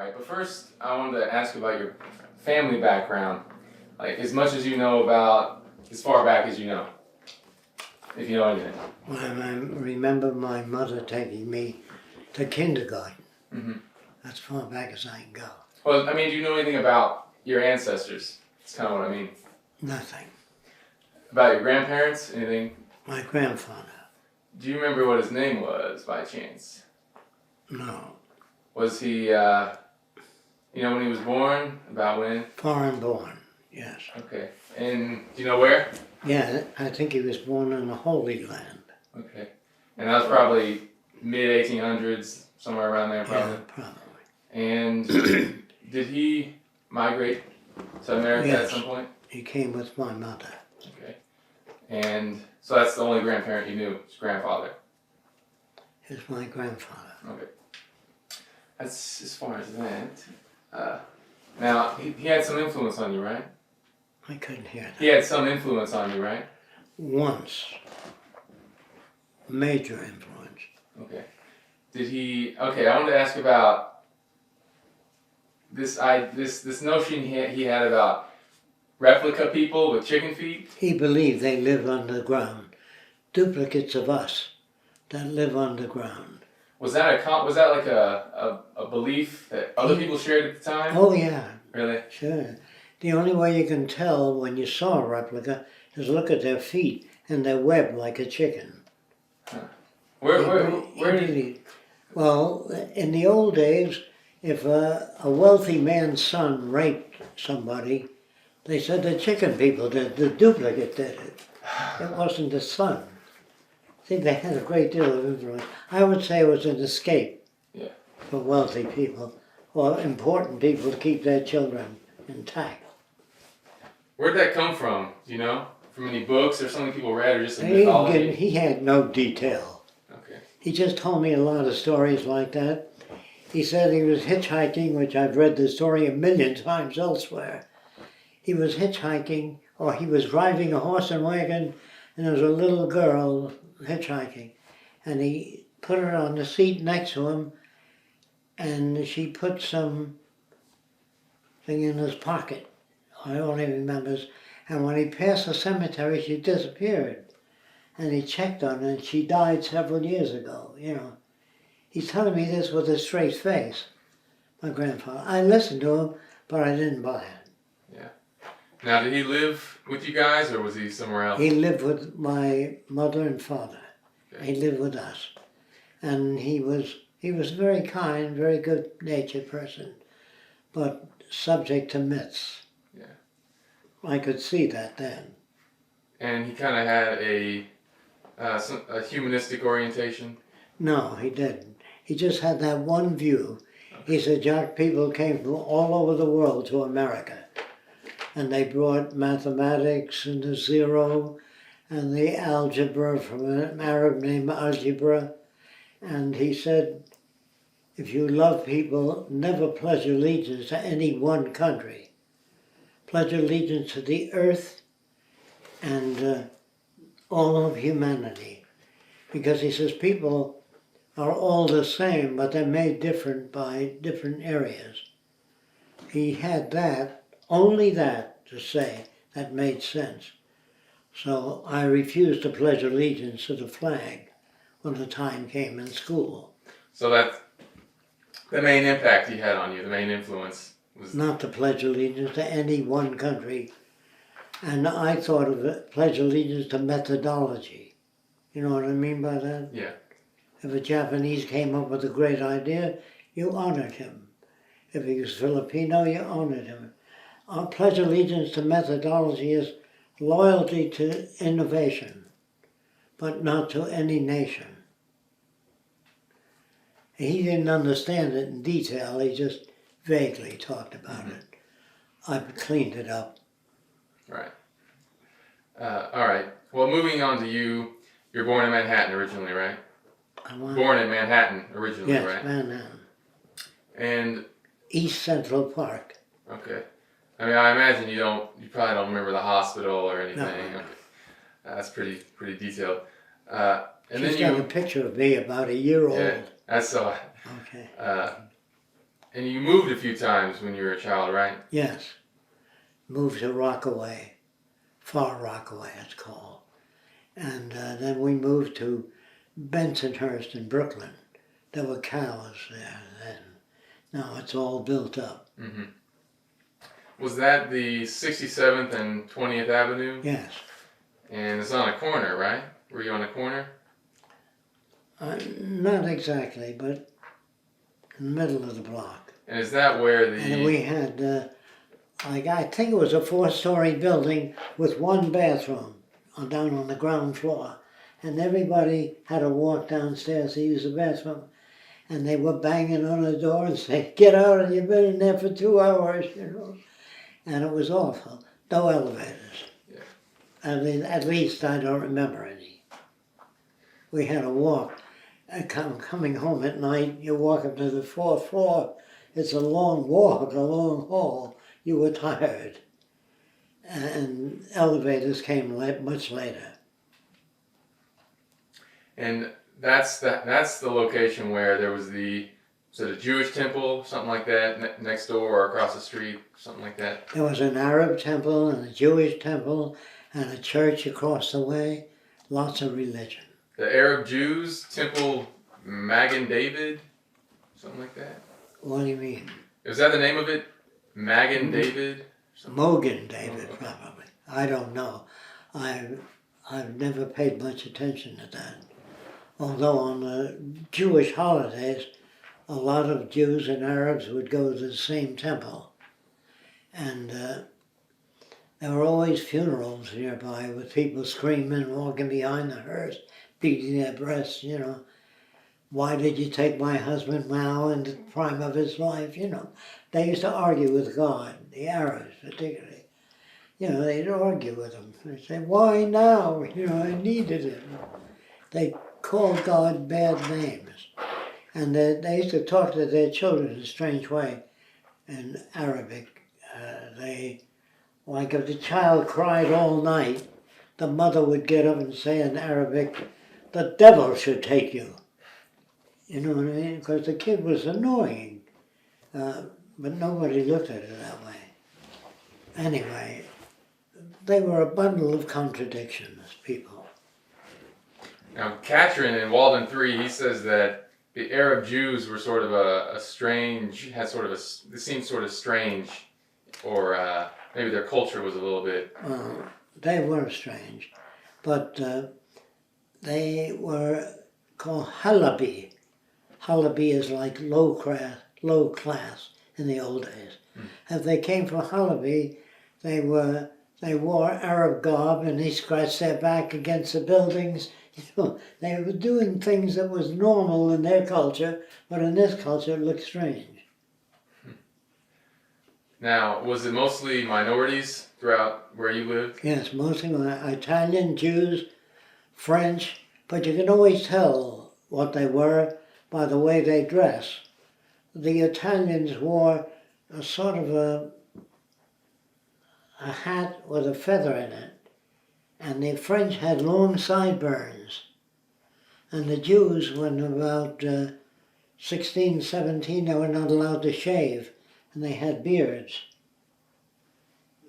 right, but first I wanted to ask about your family background. Like, as much as you know about, as far back as you know, if you know anything. Well, I remember my mother taking me to kindergarten. Mm-hmm. That's as far back as I can go. Well, I mean, do you know anything about your ancestors? That's kind of what I mean. Nothing. About your grandparents? Anything? My grandfather. Do you remember what his name was, by chance? No. Was he, when he was born? About when? Foreign born, yes. Okay. And do you know where? Yeah, I think he was born in the Holy Land. Okay. And that was probably mid-1800s, somewhere around there, probably? Yeah, probably. And did he migrate to America at some point? He came with my mother. Okay. And so that's the only grandparent you knew, his grandfather? He's my grandfather. Okay. That's as far as that. Now, he had some influence on you, right? I couldn't hear that. He had some influence on you, right? Once. Major influence. Okay. Did he... Okay, I wanted to ask about this notion he had about replica people with chicken feet. He believed they live underground. Duplicates of us that live underground. Was that like a belief that other people shared at the time? Oh yeah. Really? Sure. The only way you can tell when you saw a replica is look at their feet and their web like a chicken. Huh. Where did he... Well, in the old days, if a wealthy man's son raped somebody, they said the chicken people did, the duplicate did it. It wasn't the son. I think they had a great deal of influence. I would say it was an escape for wealthy people or important people to keep their children intact. Where'd that come from? Do you know? From any books or something people read or just a mythology? He had no detail. Okay. He just told me a lot of stories like that. He said he was hitchhiking, which I've read the story a million times elsewhere. He was hitchhiking, or he was driving a horse and wagon, and there was a little girl hitchhiking. And he put her on the seat next to him, and she put some thing in his pocket. I only remember. And when he passed the cemetery, she disappeared. And he checked on her, and she died several years ago, you know. He's telling me this with a straight face, my grandfather. I listened to him, but I didn't buy it. Yeah. Now, did he live with you guys, or was he somewhere else? He lived with my mother and father. Okay. He lived with us. And he was a very kind, very good-natured person, but subject to myths. Yeah. I could see that then. And he kind of had a humanistic orientation? No, he didn't. He just had that one view. Okay. He said, Jacque, people came from all over the world to America. And they brought mathematics and the zero and the algebra from an Arab named Algebra. And he said, if you love people, never pledge allegiance to any one country. Pledge allegiance to the earth and all of humanity. Because he says people are all the same, but they're made different by different areas. He had that, only that, to say that made sense. So I refused to pledge allegiance to the flag when the time came in school. So that's the main impact he had on you, the main influence was... Not to pledge allegiance to any one country. And I thought of it, pledge allegiance to methodology. You know what I mean by that? Yeah. If a Japanese came up with a great idea, you honored him. If he was Filipino, you honored him. Our pledge allegiance to methodology is loyalty to innovation, but not to any nation. He didn't understand it in detail, he just vaguely talked about it. I've cleaned it up. Right. All right. Well, moving on to you, you're born in Manhattan originally, right? Born in Manhattan originally, yes, right? Yes, Manhattan. And... East Central Park. Okay. I mean, I imagine you probably don't remember the hospital or anything. No. Okay. That's pretty detailed. She's got a picture of me about a year old. Yeah, I saw it. Okay. And you moved a few times when you were a child, right? Yes. Moved to Rockaway, Far Rockaway it's called. And then we moved to Bensonhurst in Brooklyn. There were cows there then. Now it's all built up. Mm-hmm. Was that the 67th and 20th Avenue? Yes. And it's on a corner, right? Were you on a corner? Not exactly, but in the middle of the block. And is that where the... And we had, I think it was a 4-story building with one bathroom down on the ground floor. And everybody had to walk downstairs to use the bathroom. And they were banging on the door and saying, "Get out, and you've been in there for 2 hours," you know. And it was awful. No elevators. Yeah. I mean, at least I don't remember any. We had to walk. Coming home at night, you walk up to the 4th floor. It's a long walk, a long hall. You were tired. And elevators came much later. And that's the location where there was the Jewish temple, something like that, next door or across the street, something like that? There was an Arab temple and a Jewish temple and a church across the way. Lots of religion. The Arab Jews, Temple Magen David, something like that? What do you mean? Is that the name of it? Magen David? Mogen David, probably. I don't know. I've never paid much attention to that. Although on the Jewish holidays, a lot of Jews and Arabs would go to the same temple. And there were always funerals nearby with people screaming, walking behind the hearse, beating their breasts, you know. "Why did you take my husband now in the prime of his life?" You know. They used to argue with God, the Arabs particularly. You know, they'd argue with him. They'd say, "Why now? You know, I needed him." They called God bad names. And they used to talk to their children in a strange way in Arabic. Like if the child cried all night, the mother would get up and say in Arabic, "The devil should take you." You know what I mean? Because the kid was annoying. But nobody looked at it that way. Anyway, they were a bundle of contradictions, people. Now, Katrin in Walden 3, he says that the Arab Jews were sort of a strange, they seemed sort of strange, or maybe their culture was a little bit... They were strange, but they were called Halabi. Halabi is like low class in the old days. If they came from Halabi, they wore Arab garb and they scratched their back against the buildings. You know, they were doing things that was normal in their culture, but in this culture it looked strange. Now, was it mostly minorities throughout where you lived? Yes, mostly Italian, Jews, French, but you can always tell what they were by the way they dress. The Italians wore a sort of a hat with a feather in it, and the French had long sideburns. And the Jews, when about 16, 17, they were not allowed to shave, and they had beards.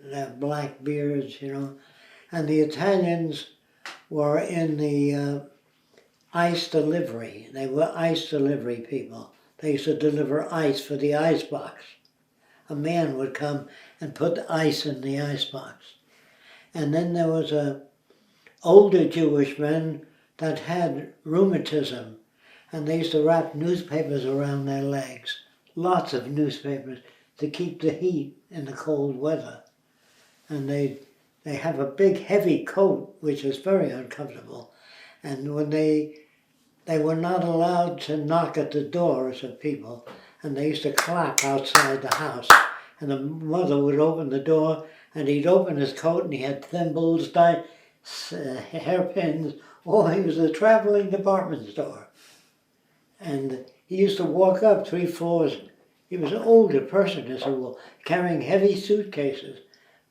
They had black beards, you know. And the Italians were in the ice delivery. They were ice delivery people. They used to deliver ice for the ice box. A man would come and put the ice in the ice box. And then there was a older Jewish man that had rheumatism, and they used to wrap newspapers around their legs, lots of newspapers, to keep the heat in the cold weather. And they have a big heavy coat, which is very uncomfortable. And when they were not allowed to knock at the doors of people, and they used to clap outside the house. And the mother would open the door, and he'd open his coat, and he had thimbles, hairpins. Oh, he was a traveling department store. And he used to walk up 3 floors. He was an older person as a rule, carrying heavy suitcases,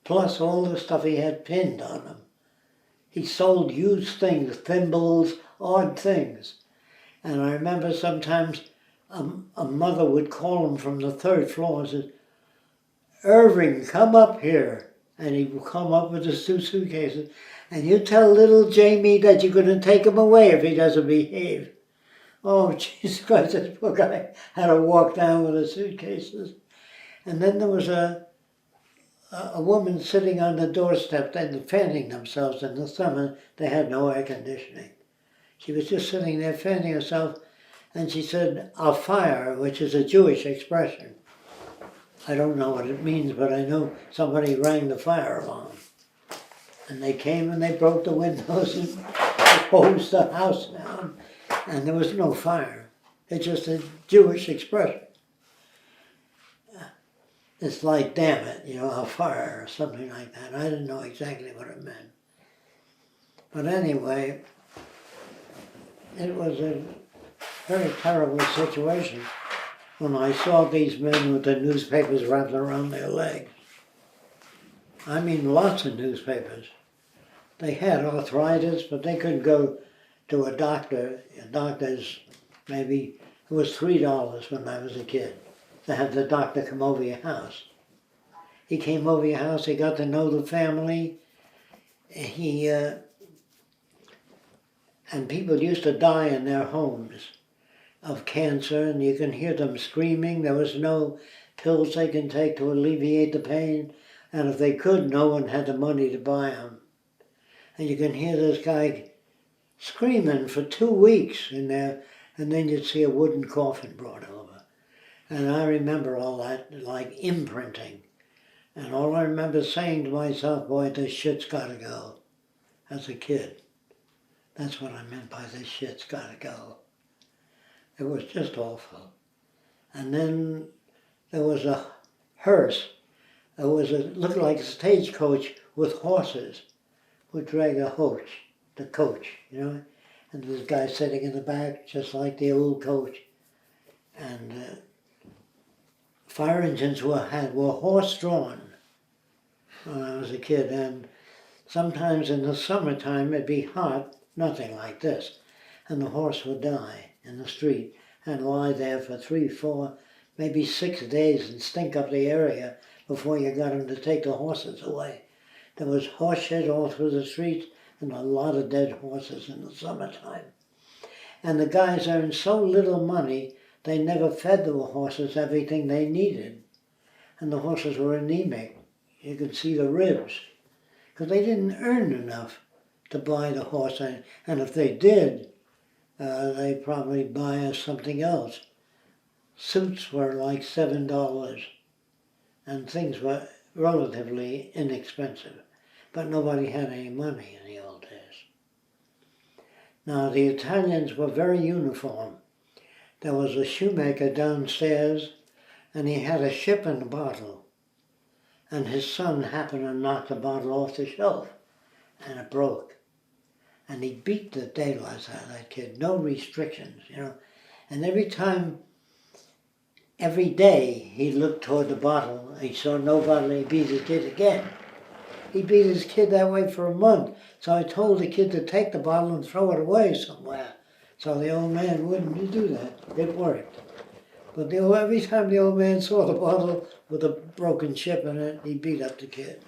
plus all the stuff he had pinned on him. He sold used things, thimbles, odd things. And I remember sometimes a mother would call him from the third floor and said, "Irving, come up here." And he would come up with his 2 suitcases. "And you tell little Jamie that you're going to take him away if he doesn't behave." Oh, Jesus Christ, this poor guy had to walk down with his suitcases. And then there was a woman sitting on the doorstep and fanning themselves in the summer. They had no air conditioning. She was just sitting there fanning herself, and she said, "I'll fire," which is a Jewish expression. I don't know what it means, but I know somebody rang the fire alarm. And they came and they broke the windows and hosed the house down, and there was no fire. It's just a Jewish expression. It's like, "Damn it, I'll fire," or something like that. I didn't know exactly what it meant. But anyway, it was a very terrible situation when I saw these men with the newspapers wrapped around their legs. I mean, lots of newspapers. They had arthritis, but they couldn't go to a doctor. Doctors, maybe, it was $3 when I was a kid to have the doctor come over your house. He came over your house, he got to know the family. And people used to die in their homes of cancer, and you can hear them screaming. There was no pills they can take to alleviate the pain, and if they could, no one had the money to buy them. And you can hear this guy screaming for 2 weeks in there, and then you'd see a wooden coffin brought over. And I remember all that, like imprinting. And all I remember saying to myself, "Boy, this shit's gotta go," as a kid. That's what I meant by "this shit's gotta go." It was just awful. And then there was a hearse. It looked like a stagecoach with horses. Would drag the coach, And this guy sitting in the back, just like the old coach. And fire engines were horse-drawn when I was a kid. And sometimes in the summertime it'd be hot, nothing like this. And the horse would die in the street and lie there for 3, 4, maybe 6 days and stink up the area before you got him to take the horses away. There was horse shit all through the streets and a lot of dead horses in the summertime. And the guys earned so little money, they never fed the horses everything they needed. And the horses were anemic. You could see the ribs. Because they didn't earn enough to buy the horse. And if they did, they'd probably buy us something else. Suits were like $7. And things were relatively inexpensive. But nobody had any money in the old days. Now, the Italians were very uniform. There was a shoemaker downstairs, and he had a ship in a bottle. And his son happened to knock the bottle off the shelf, and it broke. And he beat the daylights out of that kid, no restrictions, And every day he looked toward the bottle, he saw no bottle, he beat his kid again. He beat his kid that way for a month. So I told the kid to take the bottle and throw it away somewhere. So the old man wouldn't do that. It worked. But every time the old man saw the bottle with a broken chip in it, he beat up the kid.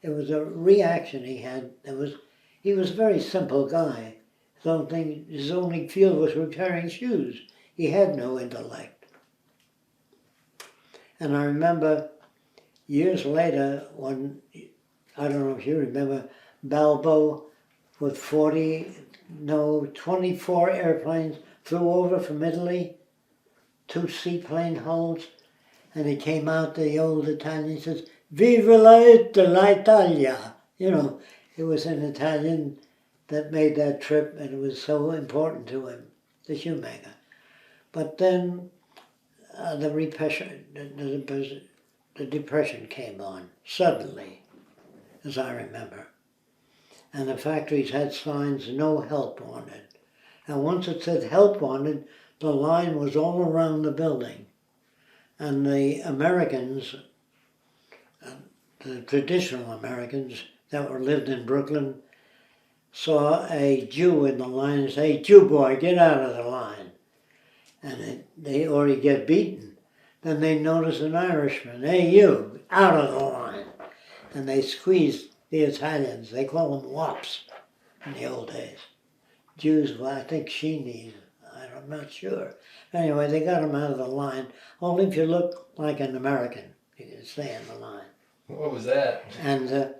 It was a reaction he had. He was a very simple guy. His only field was repairing shoes. He had no intellect. And I remember years later when, I don't know if you remember, Balbo with 24 airplanes flew over from Italy, 2 seaplane hulls, and he came out, the old Italian says, "Viva l'Italia!" It was an Italian that made that trip, and it was so important to him, the shoemaker. But then the depression came on, suddenly, as I remember. And the factories had signs, "No help wanted." And once it said "help wanted," the line was all around the building. And the Americans, the traditional Americans that lived in Brooklyn, saw a Jew in the line and said, "Hey, Jew boy, get out of the line." or he'd get beaten. Then they notice an Irishman. Hey, you, out of the line. And they squeeze the Italians. They call them wops in the old days. Jews, well, I think sheenies. I'm not sure. Anyway, they got them out of the line. Only if you look like an American, you can stay in the line. What was that? And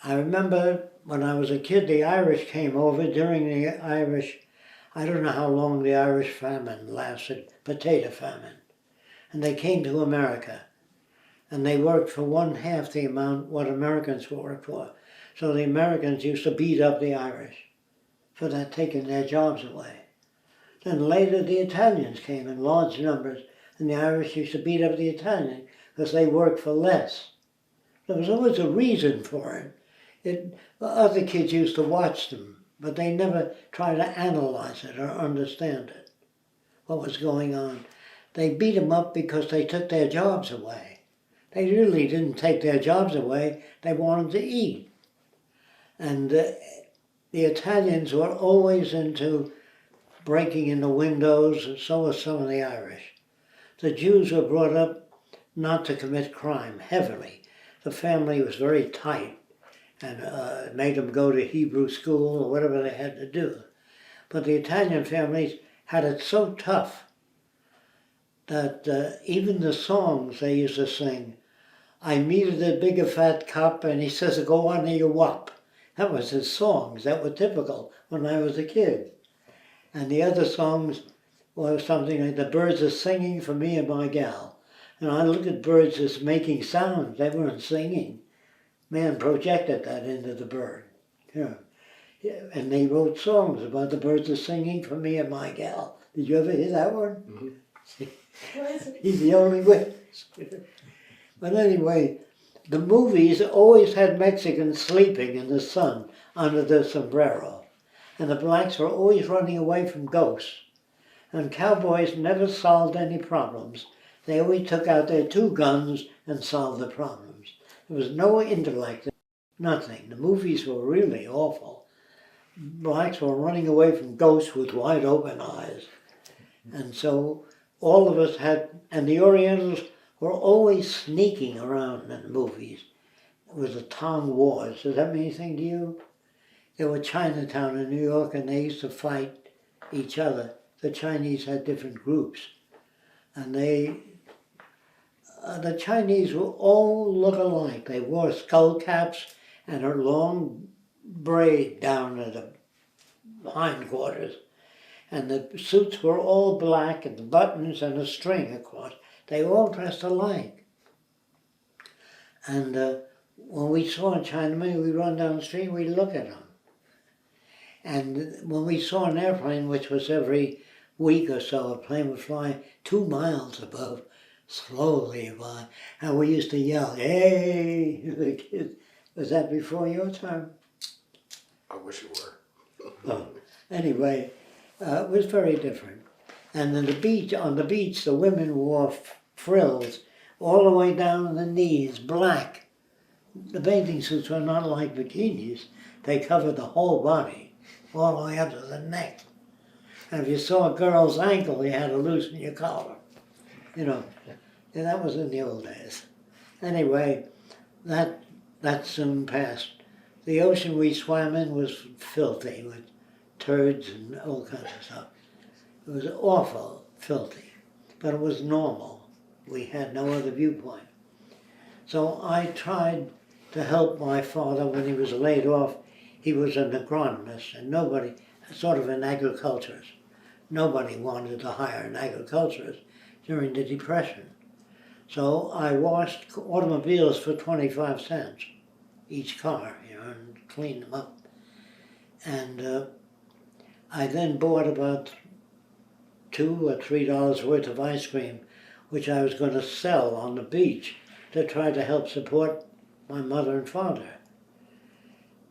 I remember when I was a kid, the Irish came over during the Irish, I don't know how long the Irish famine lasted, potato famine. And they came to America. And they worked for 1/2 the amount what Americans worked for. So the Americans used to beat up the Irish for that, taking their jobs away. Then later the Italians came in large numbers, and the Irish used to beat up the Italians because they worked for less. There was always a reason for it. The other kids used to watch them, but they never tried to analyze it or understand it, what was going on. They beat them up because they took their jobs away. They really didn't take their jobs away, they wanted to eat. And the Italians were always into breaking in the windows, and so were some of the Irish. The Jews were brought up not to commit crime heavily. The family was very tight and made them go to Hebrew school or whatever they had to do. But the Italian families had it so tough that even the songs they used to sing, I meted a bigger fat cop and he says, go on to your wop. That was his songs that were typical when I was a kid. And the other songs were something like the birds are singing for me and my gal. And I looked at birds as making sounds, they weren't singing. Man projected that into the bird. Yeah. And they wrote songs about the birds are singing for me and my gal. Did you ever hear that one? Mm-hmm. He's the only witness. But anyway, the movies always had Mexicans sleeping in the sun under their sombrero. And the blacks were always running away from ghosts. And cowboys never solved any problems. They always took out their 2 guns and solved the problems. There was no intellect, nothing. The movies were really awful. Blacks were running away from ghosts with wide open eyes. And so all of us had, and the Orientals were always sneaking around in the movies. It was the Tong Wars. Does that mean anything to you? There were Chinatown in New York, and they used to fight each other. The Chinese had different groups. And the Chinese were all look alike. They wore skull caps and a long braid down at the hindquarters. And the suits were all black, and the buttons and a string across. They all dressed alike. And when we saw a Chinaman, we'd run down the street and we'd look at him. And when we saw an airplane, which was every week or so, a plane would fly 2 miles above, slowly by, and we used to yell, hey, the kids. Was that before your time? I wish it were. Oh, anyway, it was very different. And then on the beach, the women wore frills all the way down to the knees, black. The bathing suits were not like bikinis. They covered the whole body, all the way up to the neck. And if you saw a girl's ankle, you had to loosen your collar. You know, and that was in the old days. Anyway, that soon passed. The ocean we swam in was filthy with turds and all kinds of stuff. It was awful, filthy, but it was normal. We had no other viewpoint. So I tried to help my father when he was laid off. He was an agronomist and nobody, sort of an agriculturist. Nobody wanted to hire an agriculturist during the Depression. So I washed automobiles for 25 cents, each car, you know, and cleaned them up. And I then bought about $2 or $3 worth of ice cream, which I was going to sell on the beach to try to help support my mother and father.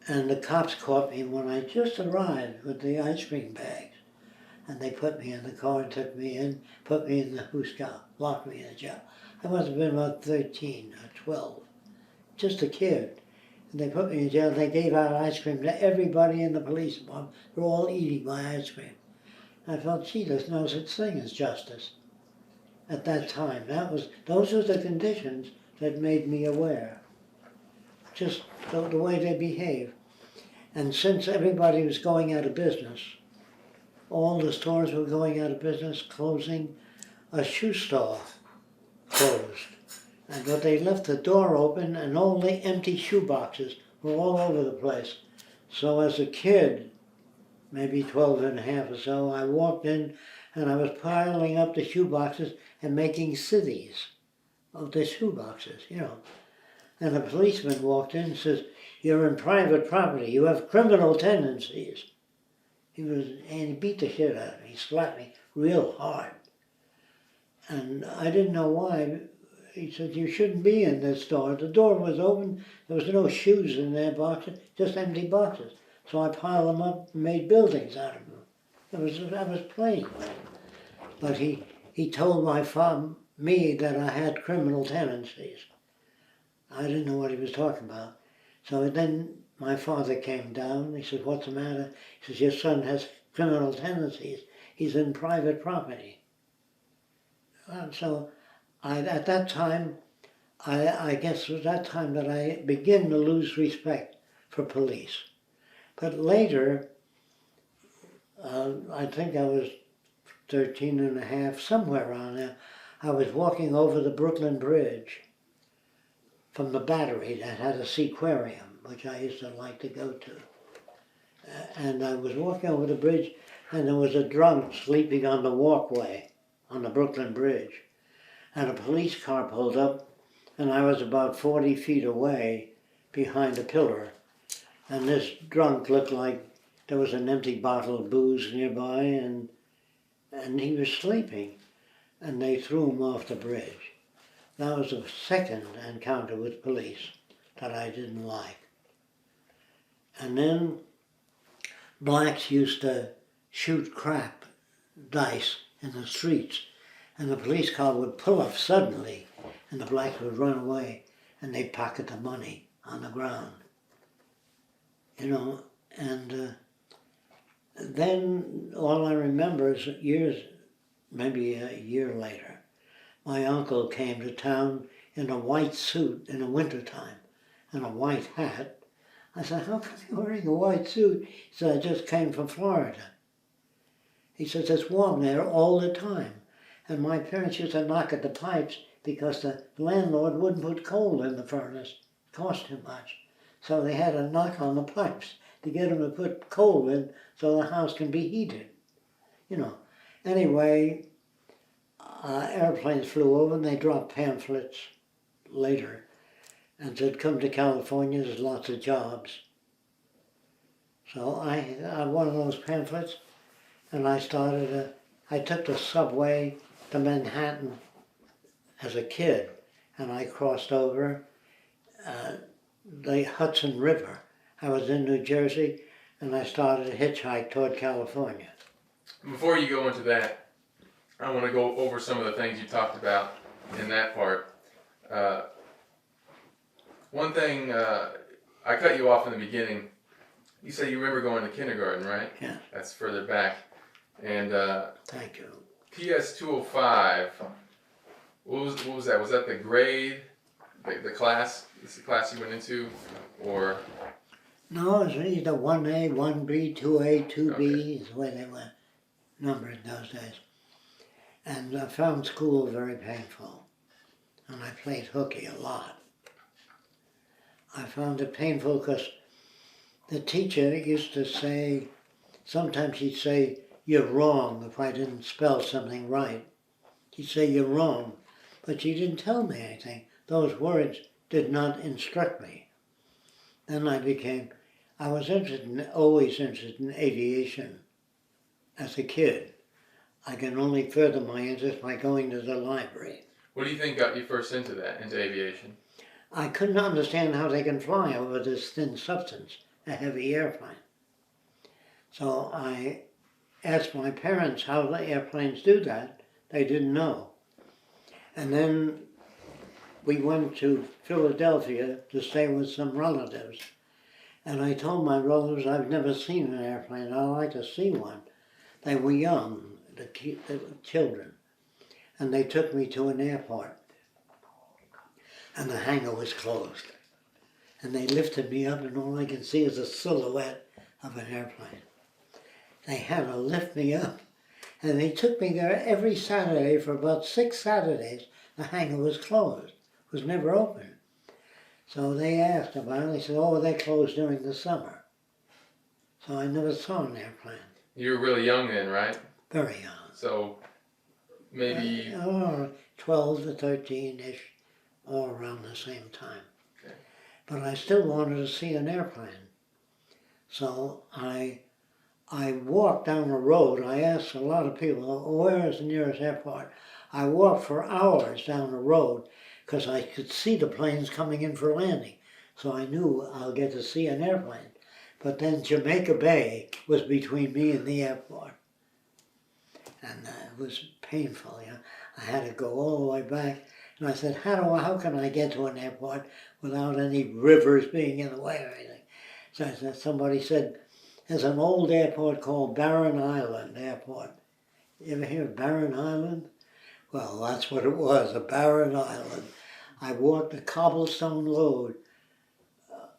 And the cops caught me when I just arrived with the ice cream bags. And they put me in the car and took me in, put me in the hoosegow, locked me in the jail. I must have been about 13 or 12, just a kid. And they put me in jail. They gave out ice cream to everybody in the police department. They were all eating my ice cream. I felt, gee, there's no such thing as justice at that time. Those were the conditions that made me aware. Just the way they behave. And since everybody was going out of business, all the stores were going out of business, closing, a shoe store closed. But they left the door open and all the empty shoe boxes were all over the place. So as a kid, maybe 12 and a half or so, I walked in and I was piling up the shoe boxes and making cities of the shoe boxes, you know. And a policeman walked in and says, "You're in private property, you have criminal tendencies." And he beat the shit out of me, he slapped me real hard. And I didn't know why. He said, "You shouldn't be in this store." The door was open, there was no shoes in their boxes, just empty boxes. So I piled them up and made buildings out of them. I was playing with him. But he told me that I had criminal tendencies. I didn't know what he was talking about. So then my father came down, he said, "What's the matter?" He says, "Your son has criminal tendencies. He's in private property." And so at that time, I guess it was that time that I began to lose respect for police. But later, I think I was 13 and a half, somewhere around there, I was walking over the Brooklyn Bridge from the Battery that had a seaquarium, which I used to like to go to. And I was walking over the bridge and there was a drunk sleeping on the walkway on the Brooklyn Bridge. And a police car pulled up and I was about 40 feet away behind a pillar. And this drunk looked like there was an empty bottle of booze nearby and he was sleeping. And they threw him off the bridge. That was the second encounter with police that I didn't like. And then blacks used to shoot crap dice in the streets. And the police car would pull up suddenly and the blacks would run away and they'd pocket the money on the ground. You know, and then all I remember is maybe a year later, my uncle came to town in a white suit in the wintertime and a white hat. I said, "How come you're wearing a white suit?" He said, "I just came from Florida." He says, "It's warm there all the time. And my parents used to knock at the pipes because the landlord wouldn't put coal in the furnace. It cost too much. So they had to knock on the pipes to get them to put coal in so the house can be heated." You know. Anyway, airplanes flew over and they dropped pamphlets later and said, "Come to California, there's lots of jobs." So I had one of those pamphlets and I took the subway to Manhattan as a kid and I crossed over the Hudson River. I was in New Jersey and I started a hitchhike toward California. Before you go into that, I want to go over some of the things you talked about in that part. One thing, I cut you off in the beginning. You said you remember going to kindergarten, right? Yeah. That's further back. And Thank you. PS 205, what was that? Was that the grade, the class? Is the class you went into, or? No, it was either 1A, 1B, 2A, 2B Okay. is the way they were numbered those days. And I found school very painful. And I played hooky a lot. I found it painful because the teacher used to say, sometimes he'd say, "You're wrong," if I didn't spell something right. He'd say, "You're wrong," but she didn't tell me anything. Those words did not instruct me. Then I was always interested in aviation as a kid. I can only further my interest by going to the library. What do you think got you first into aviation? I couldn't understand how they can fly over this thin substance, a heavy airplane. So I asked my parents how the airplanes do that. They didn't know. And then we went to Philadelphia to stay with some relatives. And I told my relatives I've never seen an airplane. I'd like to see one. They were young, the children, and they took me to an airport, and the hangar was closed. And they lifted me up, and all I can see is a silhouette of an airplane. They had to lift me up, and they took me there every Saturday for about 6 Saturdays. The hangar was closed, was never open. So they asked about it, they said, oh, they closed during the summer. So I never saw an airplane. You were really young then, right? Very young. So maybe 12 to 13-ish, all around the same time. Okay. But I still wanted to see an airplane. So I walked down the road. I asked a lot of people, where is the nearest airport? I walked for hours down the road because I could see the planes coming in for landing. So I knew I'll get to see an airplane. But then Jamaica Bay was between me and the airport. And it was painful, you know. I had to go all the way back. And I said, how can I get to an airport without any rivers being in the way or anything? So I said, somebody said, there's an old airport called Barren Island Airport. You ever hear of Barren Island? Well, that's what it was, a barren island. I walked a cobblestone road.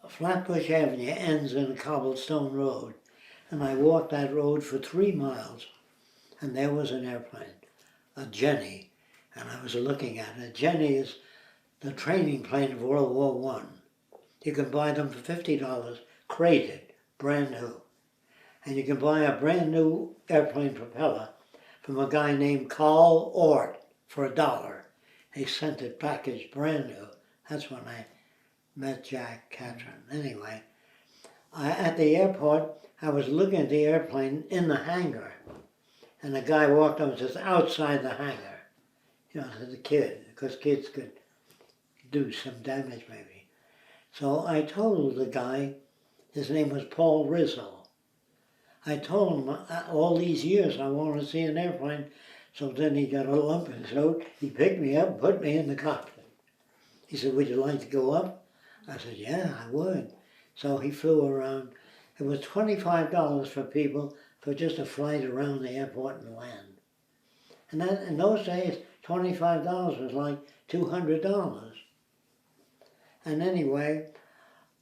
Flatbush Avenue ends in a cobblestone road. And I walked that road for 3 miles. And there was an airplane, a Jenny. And I was looking at it. Jenny is the training plane of World War I. You can buy them for $50, crated, brand new. And you can buy a brand new airplane propeller from a guy named Carl Ort for $1. He sent it packaged brand new. That's when I met Jacque Catherine. Anyway, at the airport, I was looking at the airplane in the hangar. And the guy walked up and says, outside the hangar. You know, to the kid, because kids could do some damage maybe. So I told the guy, his name was Paul Rizzo. I told him all these years I wanted to see an airplane. So then he got a lump in his throat. He picked me up and put me in the cockpit. He said, would you like to go up? I said, yeah, I would. So he flew around. It was $25 for people for just a flight around the airport and land. And that, in those days, $25 was like $200. And anyway,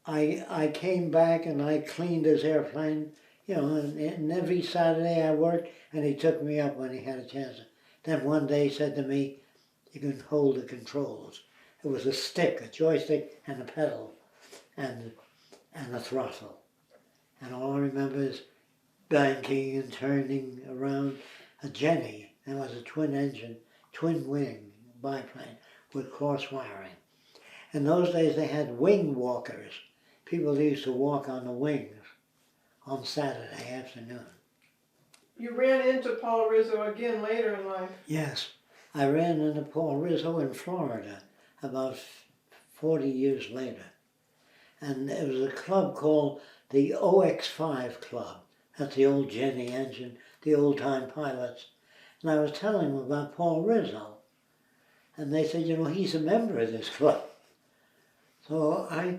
I came back and I cleaned his airplane, you know, and every Saturday I worked, and he took me up when he had a chance. Then one day he said to me, you can hold the controls. It was a stick, a joystick, and a pedal, and a throttle. And all I remember is banking and turning around a Jenny. It was a twin engine, twin wing biplane with cross wiring. In those days they had wing walkers. People used to walk on the wings on Saturday afternoon. You ran into Paul Rizzo again later in life. Yes, I ran into Paul Rizzo in Florida about 40 years later. And it was a club called the OX5 Club. That's the old Jenny engine, the old-time pilots. And I was telling them about Paul Rizzo. And they said, you know, he's a member of this club. So I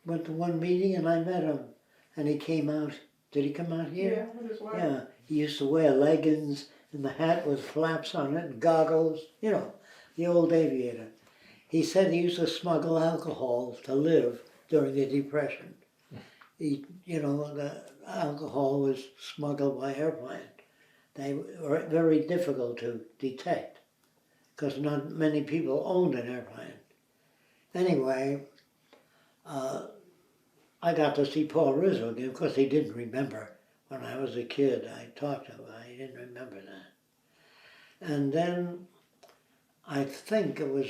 went to one meeting and I met him. And he came out. Did he come out here? Yeah, with his wife. Yeah, he used to wear leggings and the hat with flaps on it and goggles, you know, the old aviator. He said he used to smuggle alcohol to live during the Depression. He, you know, the alcohol was smuggled by airplane. They were very difficult to detect because not many people owned an airplane. Anyway, I got to see Paul Rizzo again. Of course, he didn't remember when I was a kid. I talked to him, he didn't remember that. And then I think it was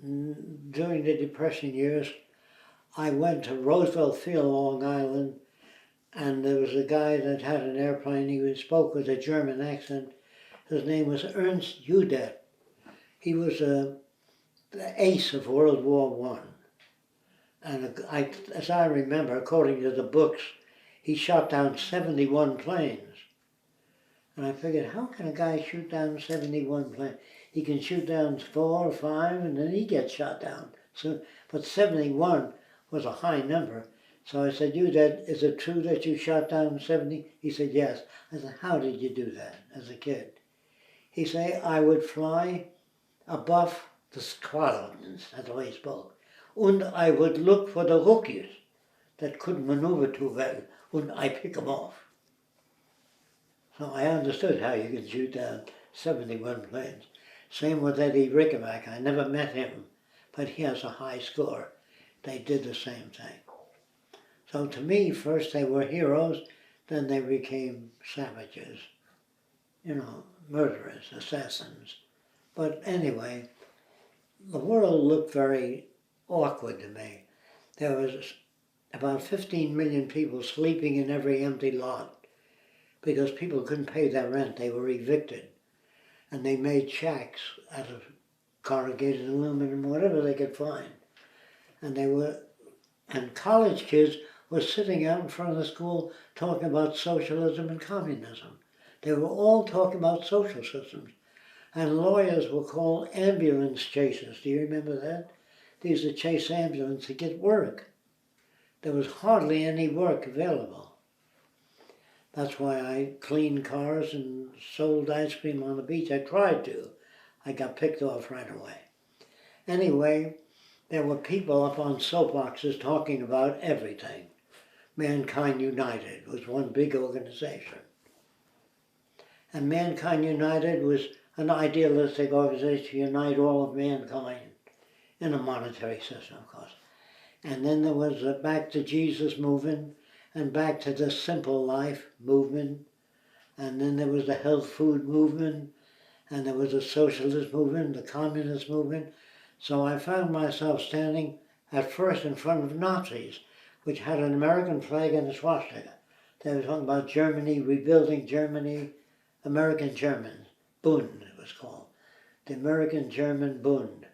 during the Depression years, I went to Roosevelt Field, Long Island, and there was a guy that had an airplane. He spoke with a German accent. His name was Ernst Udet. He was the ace of World War I. And as I remember, according to the books, he shot down 71 planes. And I figured, how can a guy shoot down 71 planes? He can shoot down 4 or 5, and then he gets shot down. So, but 71 was a high number. So I said, you Dad, is it true that you shot down 70? He said, yes. I said, how did you do that as a kid? He said, I would fly above the squadrons, that's the way he spoke. And I would look for the rookies that couldn't maneuver too well, and I pick them off. So I understood how you could shoot down 71 planes. Same with Eddie Rickenback. I never met him, but he has a high score. They did the same thing. So to me, first they were heroes, then they became savages, you know, murderers, assassins. But anyway, the world looked very awkward to me. There was about 15 million people sleeping in every empty lot because people couldn't pay their rent. They were evicted. And they made shacks out of corrugated aluminum, whatever they could find. And college kids were sitting out in front of the school talking about socialism and communism. They were all talking about social systems. And lawyers were called ambulance chasers. Do you remember that? They used to chase ambulance to get work. There was hardly any work available. That's why I cleaned cars and sold ice cream on the beach. I tried to. I got picked off right away. Anyway, there were people up on soapboxes talking about everything. Mankind United was one big organization. And Mankind United was an idealistic organization to unite all of mankind in a monetary system, of course. And then there was a Back to Jesus movement, and Back to the Simple Life movement. And then there was the health food movement, and there was the socialist movement, the communist movement. So I found myself standing at first in front of Nazis, which had an American flag and a swastika. They were talking about Germany, rebuilding Germany, American Germans, Bund it was called, the American German Bund.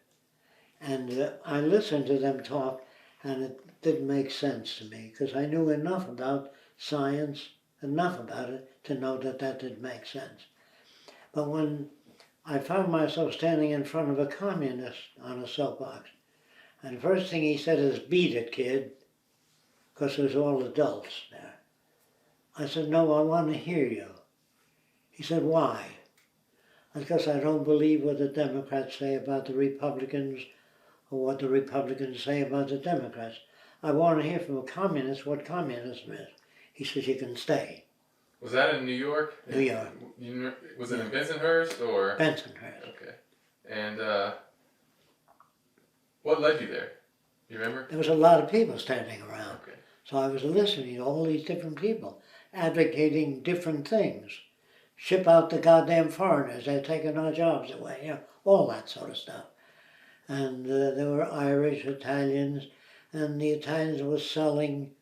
And I listened to them talk, and it didn't make sense to me, because I knew enough about science, enough about it, to know that that didn't make sense. But when I found myself standing in front of a communist on a soapbox, and the first thing he said is, "Beat it, kid," because there's all adults there. I said, "No, I want to hear you." He said, "Why?" Because I don't believe what the Democrats say about the Republicans or what the Republicans say about the Democrats. I want to hear from a communist what communism is. He says, "You can stay." Was that in New York? New York. Was it in Bensonhurst or? Bensonhurst. Okay. And what led you there? You remember? There was a lot of people standing around. Okay. So I was listening to all these different people advocating different things. Ship out the goddamn foreigners, they're taking our jobs away, you know, all that sort of stuff. And there were Irish, Italians, and the Italians were selling,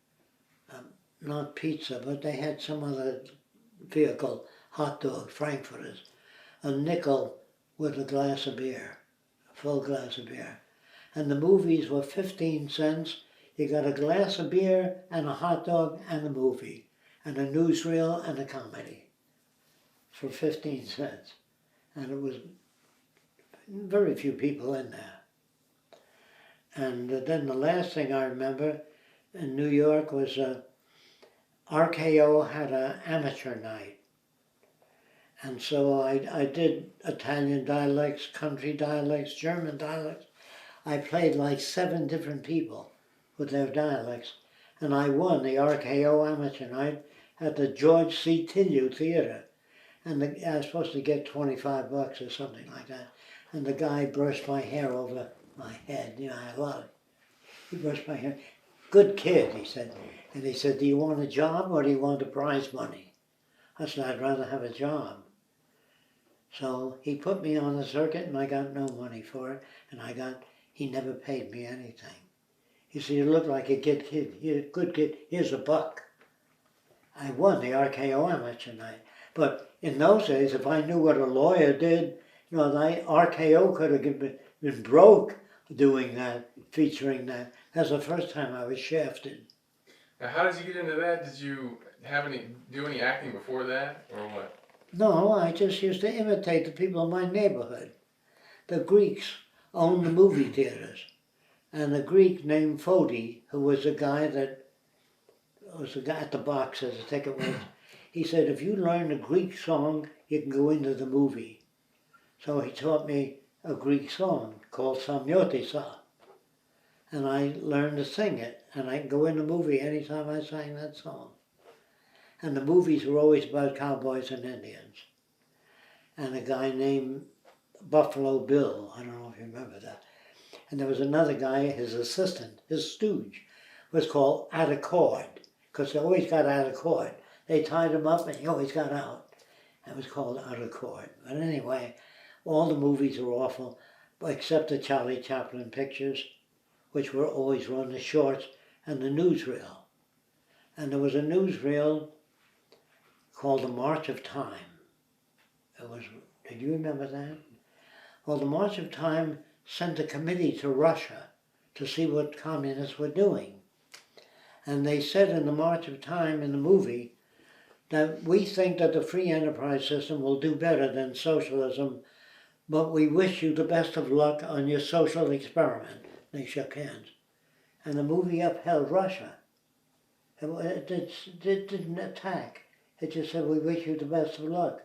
not pizza, but they had some other vehicle, hot dog, frankfurters, a nickel with a glass of beer, a full glass of beer. And the movies were 15 cents. You got a glass of beer and a hot dog and a movie, and a newsreel and a comedy for 15 cents. And it was very few people in there. And then the last thing I remember in New York was RKO had an amateur night. And so I did Italian dialects, country dialects, German dialects. I played like 7 different people with their dialects. And I won the RKO amateur night at the George C. Tillieu Theater. And I was supposed to get $25 or something like that. And the guy brushed my hair over my head. You know, I love it. He brushed my hair. "Good kid," he said. And he said, "Do you want a job or do you want the prize money?" I said, "I'd rather have a job." So he put me on the circuit and I got no money for it. And he never paid me anything. He said, "You look like a good kid. You're a good kid. Here's $1." I won the RKO amateur night. But in those days, if I knew what a lawyer did, you know, the RKO could have been broke doing that, featuring that. That's the first time I was shafted. Now, how did you get into that? Did you do any acting before that, or what? No, I just used to imitate the people in my neighborhood. The Greeks owned the movie theaters. And a Greek named Fodi, who was a guy that was the guy at the box as the ticket was. He said, if you learn a Greek song, you can go into the movie. So he taught me a Greek song called Samyotisa. And I learned to sing it. And I can go in the movie anytime I sang that song. And the movies were always about cowboys and Indians. And a guy named Buffalo Bill, I don't know if you remember that. And there was another guy, his assistant, his stooge, was called Out of Cord, because they always got out of cord. They tied him up and he always got out. It was called Out of Cord. But anyway, all the movies were awful, except the Charlie Chaplin pictures, which were always run the shorts, and the newsreel. And there was a newsreel called The March of Time. It was, did you remember that? Well, the March of Time sent a committee to Russia to see what communists were doing. And they said in the March of Time in the movie that we think that the free enterprise system will do better than socialism, but we wish you the best of luck on your social experiment. They shook hands. And the movie upheld Russia. It didn't attack. It just said, we wish you the best of luck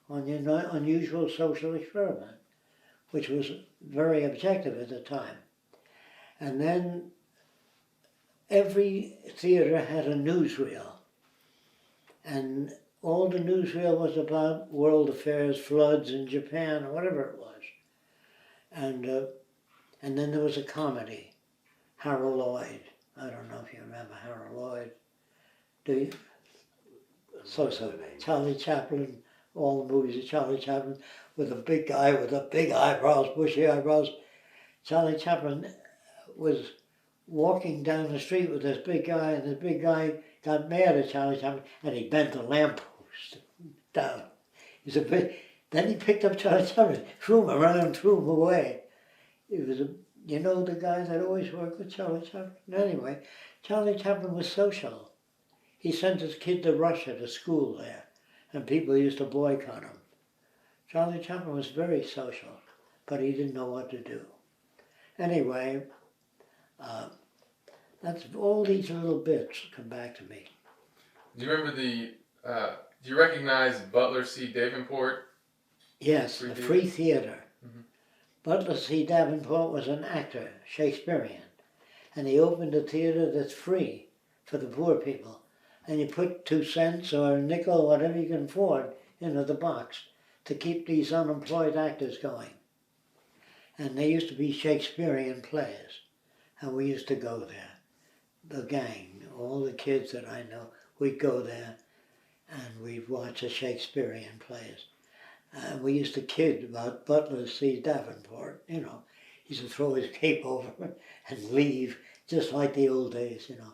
on your unusual social experiment, which was very objective at the time. And then every theater had a newsreel. And all the newsreel was about world affairs, floods in Japan, or whatever it was. And then there was a comedy, Harold Lloyd. I don't know if you remember Harold Lloyd. Do you? So, Charlie Chaplin, all the movies of Charlie Chaplin, with a big guy with the big eyebrows, bushy eyebrows. Charlie Chaplin was walking down the street with this big guy, and this big guy got mad at Charlie Chaplin, and he bent the lamppost down. Then he picked up Charlie Chaplin, threw him around, threw him away. It was you know the guy that always worked with Charlie Chaplin? Anyway, Charlie Chaplin was social. He sent his kid to Russia to school there, and people used to boycott him. Charlie Chaplin was very social, but he didn't know what to do. Anyway, that's all these little bits come back to me. Do you remember do you recognize Butler C. Davenport? Yes, the Free Theater. Mm-hmm. Butler C. Davenport was an actor, Shakespearean, and he opened a theater that's free for the poor people. And you put 2 cents or a nickel, whatever you can afford, into the box to keep these unemployed actors going. And there used to be Shakespearean plays, and we used to go there. The gang, all the kids that I know, we'd go there and we'd watch the Shakespearean plays. And we used to kid about Butler C. Davenport, you know. He used to throw his cape over and leave, just like the old days, you know.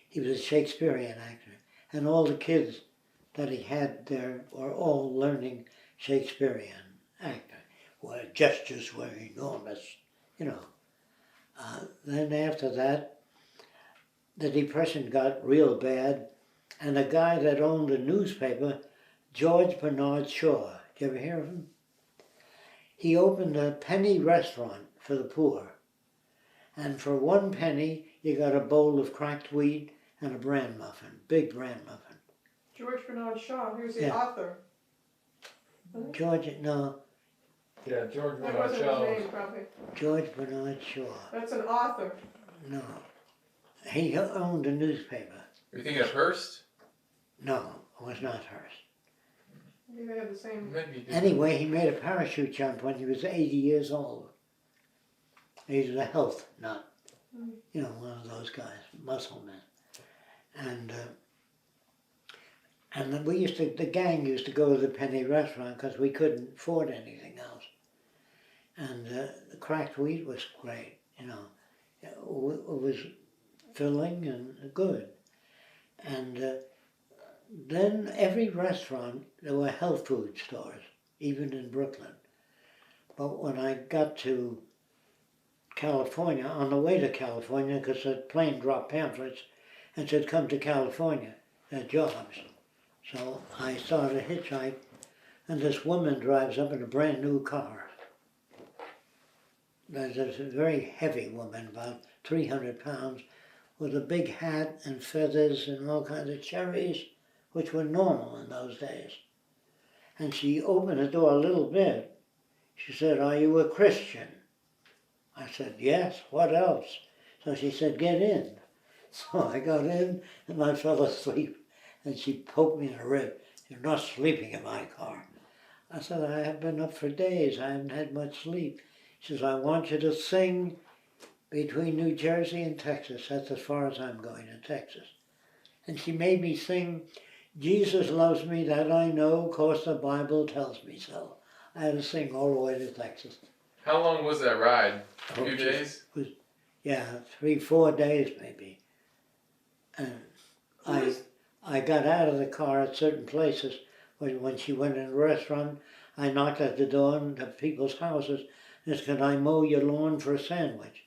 He was a Shakespearean actor. And all the kids that he had there were all learning Shakespearean actor, where gestures were enormous, you know. Then after that, the Depression got real bad, and a guy that owned a newspaper, George Bernard Shaw, did you ever hear of him? He opened a penny restaurant for the poor, and for 1 penny, you got a bowl of cracked wheat and a bran muffin, big bran muffin. George Bernard Shaw, he was the Yeah. author. George, no, Yeah, George That Bernard wasn't his Shaw. name, probably. George Bernard Shaw, That's an author. no. He owned a newspaper. Are you thinking of Hearst? No, it was not hers. Maybe they had the same. Maybe. Anyway, he made a parachute jump when he was 80 years old. He was a health nut, you know, one of those guys, muscle men. And then the gang used to go to the penny restaurant because we couldn't afford anything else. And the cracked wheat was great, you know. It was filling and good. And then every restaurant, there were health food stores, even in Brooklyn. But when I got to California, on the way to California, because the plane dropped pamphlets and said, come to California, there are jobs. So I started a hitchhike, and this woman drives up in a brand new car. There's a very heavy woman, about 300 pounds, with a big hat and feathers and all kinds of cherries, which were normal in those days. And she opened the door a little bit. She said, "Are you a Christian?" I said, "Yes, what else?" So she said, "Get in." So I got in and I fell asleep. And she poked me in the rib. "You're not sleeping in my car." I said, "I have been up for days. I haven't had much sleep." She says, "I want you to sing between New Jersey and Texas. That's as far as I'm going, to Texas." And she made me sing, "Jesus loves me, that I know, 'cause the Bible tells me so." I had to sing all the way to Texas. How long was that ride? A few Oh, days? Yeah, 3-4 days maybe. And I got out of the car at certain places. When she went in a restaurant, I knocked at the door into people's houses and said, "Can I mow your lawn for a sandwich?"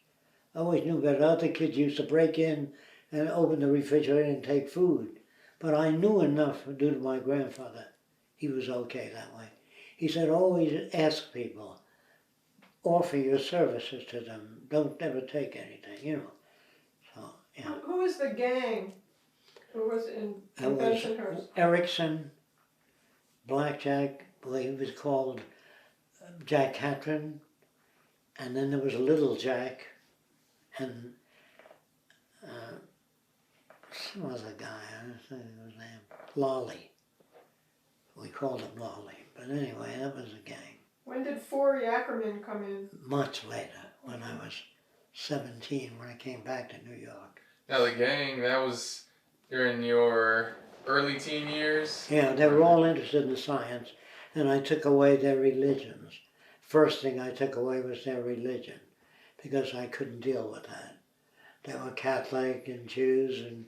I always knew that other kids used to break in and open the refrigerator and take food. But I knew enough due to my grandfather. He was okay that way. He said, "Always ask people. Offer your services to them. Don't ever take anything, you know." So, yeah. Who was the gang? Who was in That was Bensonhurst? Erickson, Blackjack, well, he was called Jack Catron, and then there was Little Jack, and some other guy, I don't think his name, Lolly. We called him Lolly, but anyway, that was a gang. When did Forey Ackerman come in? Much later, when I was 17, when I came back to New York. Now the gang, that was during your early teen years? Yeah, they were all interested in science, and I took away their religions. First thing I took away was their religion, because I couldn't deal with that. They were Catholic and Jews and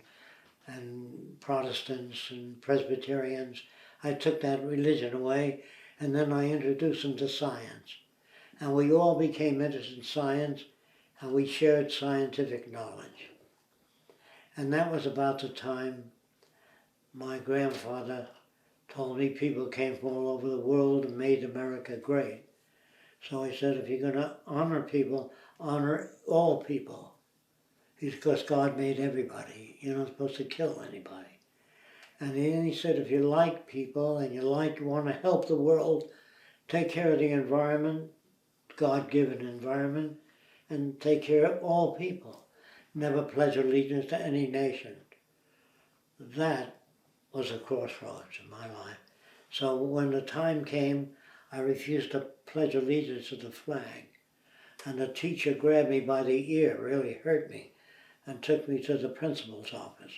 Protestants and Presbyterians. I took that religion away, and then I introduced them to science. And we all became interested in science, and we shared scientific knowledge. And that was about the time my grandfather told me people came from all over the world and made America great. So he said, if you're going to honor people, honor all people. Because God made everybody. You're not supposed to kill anybody. And then he said, if you like people and you want to help the world, take care of the environment, God-given environment, and take care of all people. Never pledge allegiance to any nation. That was a crossroads in my life. So when the time came, I refused to pledge allegiance to the flag. And the teacher grabbed me by the ear, really hurt me, and took me to the principal's office.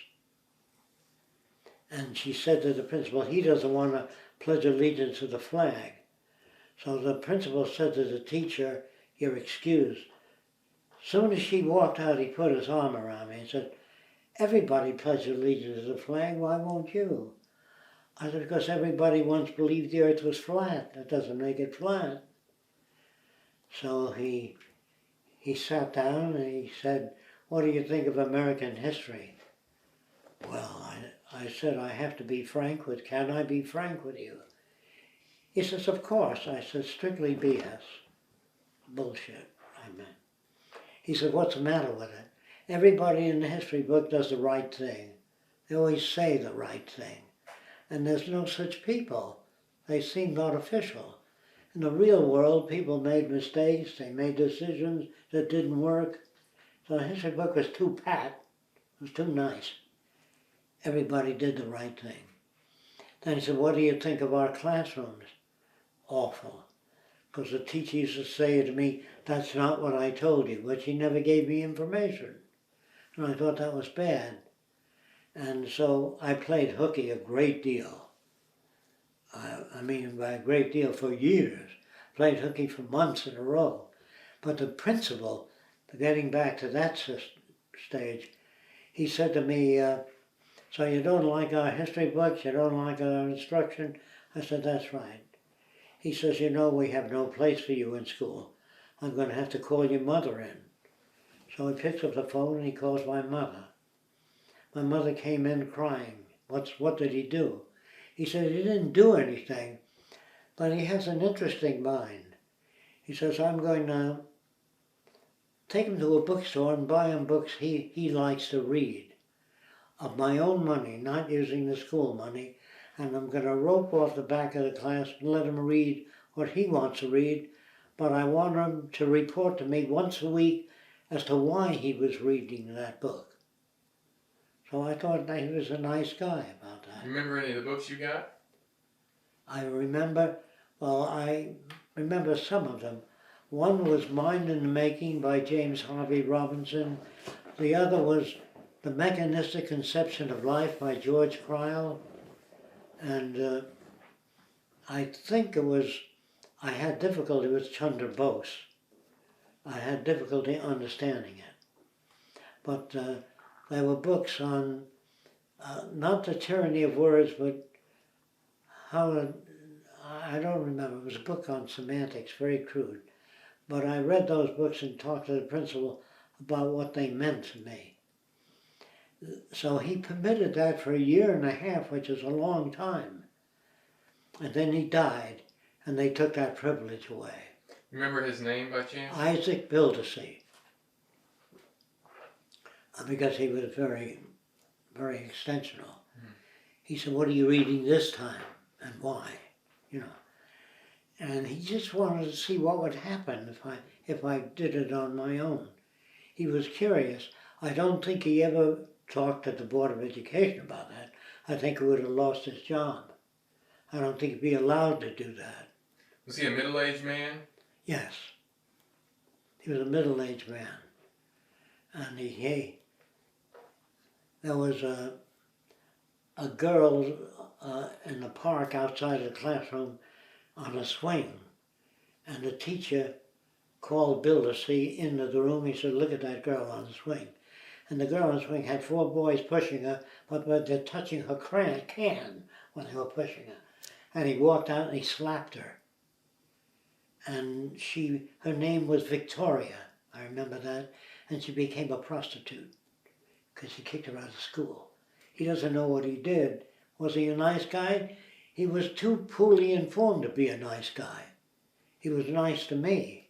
And she said to the principal, he doesn't want to pledge allegiance to the flag. So the principal said to the teacher, you're excused. Soon as she walked out, he put his arm around me and said, everybody pledged allegiance to the flag, why won't you? I said, because everybody once believed the earth was flat. That doesn't make it flat. So he sat down and he said, what do you think of American history? Well, I said, I have to be frank with, can I be frank with you? He says, of course. I said, strictly BS. Bullshit, I meant. He said, what's the matter with it? Everybody in the history book does the right thing. They always say the right thing. And there's no such people. They seem artificial. In the real world, people made mistakes. They made decisions that didn't work. So the history book was too pat. It was too nice. Everybody did the right thing. Then he said, what do you think of our classrooms? Awful. Because the teacher used to say to me, that's not what I told you, but she never gave me information. And I thought that was bad. And so I played hooky a great deal. I mean, by a great deal for years. Played hooky for months in a row. But the principal, getting back to that stage, he said to me, so you don't like our history books, you don't like our instruction? I said, that's right. He says, you know, we have no place for you in school. I'm going to have to call your mother in. So he picks up the phone and he calls my mother. My mother came in crying. What did he do? He said, he didn't do anything, but he has an interesting mind. He says, I'm going to take him to a bookstore and buy him books he likes to read. Of my own money, not using the school money. And I'm going to rope off the back of the class and let him read what he wants to read. But I want him to report to me once a week as to why he was reading that book. So I thought that he was a nice guy about that. Remember any of the books you got? I remember some of them. One was Mind in the Making by James Harvey Robinson. The other was The Mechanistic Conception of Life by George Cryle. And I think I had difficulty with Chandra Bose. I had difficulty understanding it. But there were books on, not the tyranny of words, but I don't remember, it was a book on semantics, very crude. But I read those books and talked to the principal about what they meant to me. So he permitted that for 1.5 years, which is a long time. And then he died, and they took that privilege away. Remember his name by chance? Isaac Bildersee. Because he was very, very extensional. Mm-hmm. He said, "What are you reading this time, and why?" You know. And he just wanted to see what would happen if I did it on my own. He was curious. I don't think he ever talked at the Board of Education about that. I think he would have lost his job. I don't think he'd be allowed to do that. Was he a middle-aged man? Yes. He was a middle-aged man. And there was a girl in the park outside the classroom on a swing. And the teacher called Bildersee into the room. He said, "Look at that girl on the swing." And the girl on the swing had 4 boys pushing her, but they're touching her can when they were pushing her. And he walked out and he slapped her. And her name was Victoria, I remember that, and she became a prostitute because he kicked her out of school. He doesn't know what he did. Was he a nice guy? He was too poorly informed to be a nice guy. He was nice to me,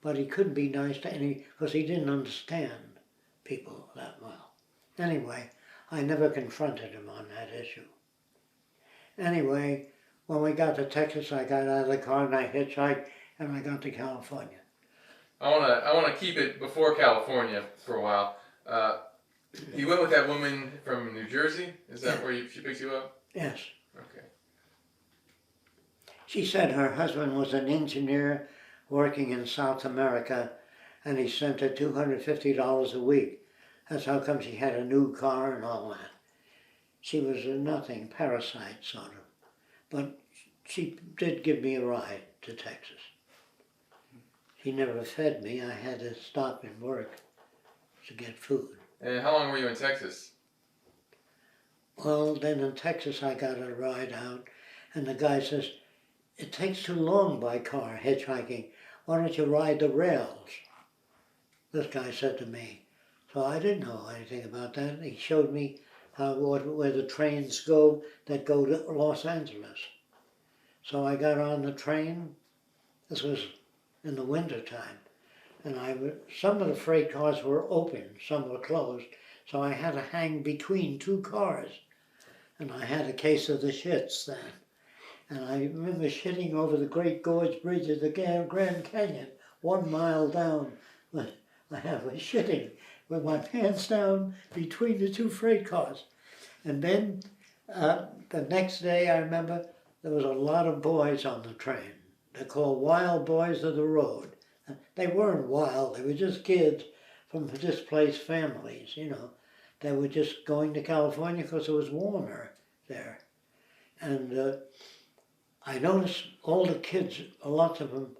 but he couldn't be nice to any, because he didn't understand people that well. Anyway, I never confronted him on that issue. Anyway, when we got to Texas, I got out of the car and I hitchhiked and I got to California. I wanna keep it before California for a while. You went with that woman from New Jersey? Is that where she picked you up? Yes. Okay. She said her husband was an engineer working in South America and he sent her $250 a week. That's how come she had a new car and all that. She was a nothing, parasite sort of. But she did give me a ride to Texas. She never fed me. I had to stop and work to get food. And how long were you in Texas? Well, then in Texas I got a ride out and the guy says, "It takes too long by car, hitchhiking. Why don't you ride the rails?" This guy said to me. So I didn't know anything about that. He showed me where the trains go that go to Los Angeles. So I got on the train. This was in the winter time. And some of the freight cars were open, some were closed. So I had to hang between 2 cars. And I had a case of the shits then. And I remember shitting over the Great Gorge Bridge of the Grand Canyon, 1 mile down. I was shitting with my pants down between the 2 freight cars. And then the next day I remember there was a lot of boys on the train. They're called wild boys of the road. They weren't wild, they were just kids from displaced families, you know. They were just going to California because it was warmer there. And I noticed all the kids, lots of them,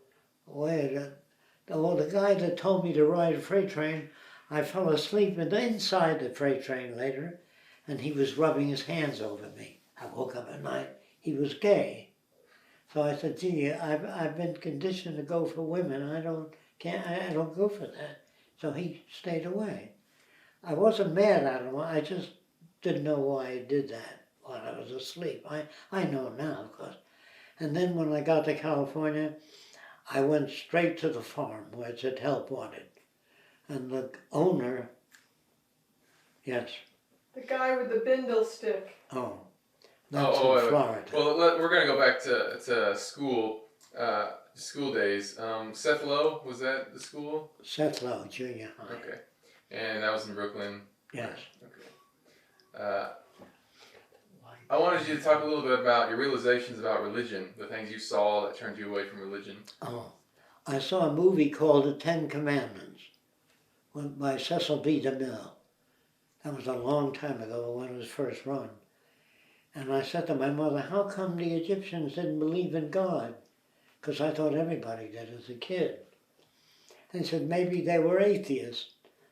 the guy that told me to ride a freight train, I fell asleep inside the freight train later, and he was rubbing his hands over me. I woke up at night, he was gay. So I said, "Gee, I've been conditioned to go for women. I don't go for that." So he stayed away. I wasn't mad at him. I just didn't know why he did that while I was asleep. I know now, of course. And then when I got to California, I went straight to the farm where it said help wanted. And the owner, yes, The guy with the bindle stick. oh, that's wait, in wait. Florida. Well, we're gonna go back to school days. Seth Lowe, was that the school? Seth Lowe, junior high. Okay, and that was in Brooklyn. Yes. Okay. I wanted you to talk a little bit about your realizations about religion, the things you saw that turned you away from religion. Oh, I saw a movie called The Ten Commandments by Cecil B. DeMille. That was a long time ago when it was first run. And I said to my mother, how come the Egyptians didn't believe in God? Because I thought everybody did as a kid. And he said, maybe they were atheists.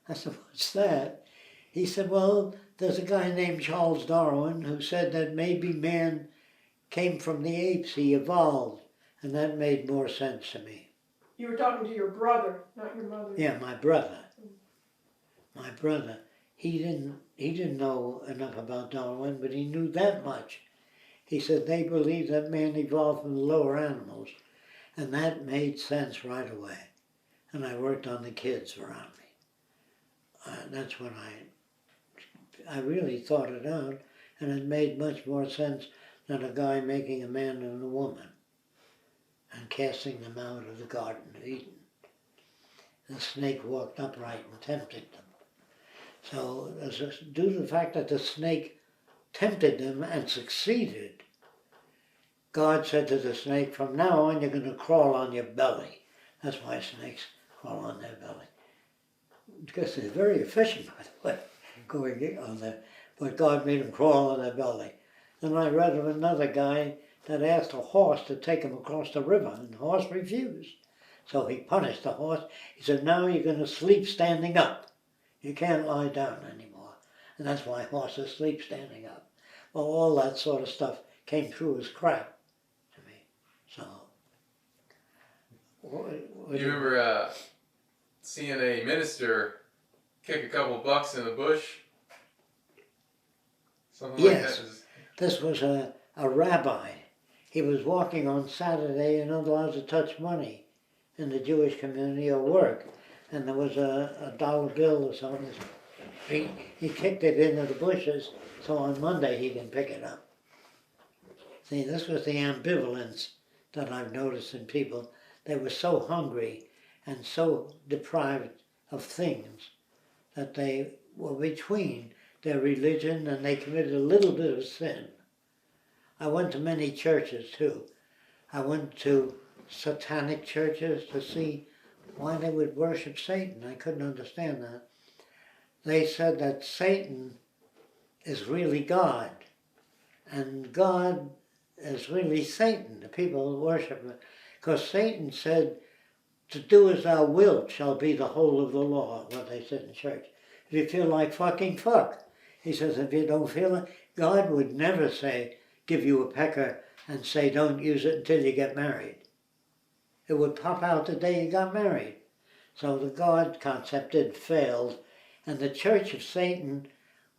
I said, what's that? He said, well, there's a guy named Charles Darwin who said that maybe man came from the apes, he evolved. And that made more sense to me. You were talking to your brother, not your mother. Yeah, my brother. My brother. He didn't know enough about Darwin, but he knew that much. He said they believed that man evolved from the lower animals. And that made sense right away. And I worked on the kids around me. That's when I really thought it out, and it made much more sense than a guy making a man and a woman and casting them out of the Garden of Eden. The snake walked upright and tempted them. So due to the fact that the snake tempted them and succeeded, God said to the snake, from now on you're going to crawl on your belly. That's why snakes crawl on their belly. Because they're very efficient, by the way, going on there. But God made them crawl on their belly. Then I read of another guy that asked a horse to take him across the river, and the horse refused. So he punished the horse. He said, now you're going to sleep standing up. You can't lie down anymore. And that's why horses sleep standing up. Well, all that sort of stuff came through as crap to me. So, You remember seeing a minister kick a couple bucks in the bush? Something yes, like that? this was a rabbi. He was walking on Saturday and not allowed to touch money in the Jewish community or work. And there was a dollar bill or something. He kicked it into the bushes, so on Monday he can pick it up. See, this was the ambivalence that I've noticed in people. They were so hungry and so deprived of things that they were between their religion and they committed a little bit of sin. I went to many churches too. I went to satanic churches to see why they would worship Satan. I couldn't understand that. They said that Satan is really God, and God is really Satan. The people worship him. Because Satan said, to do as thou wilt shall be the whole of the law, what they said in church. If you feel like fucking, fuck. He says, if you don't feel it, God would never say, give you a pecker and say, don't use it until you get married. It would pop out the day you got married. So the God concept had failed. And the Church of Satan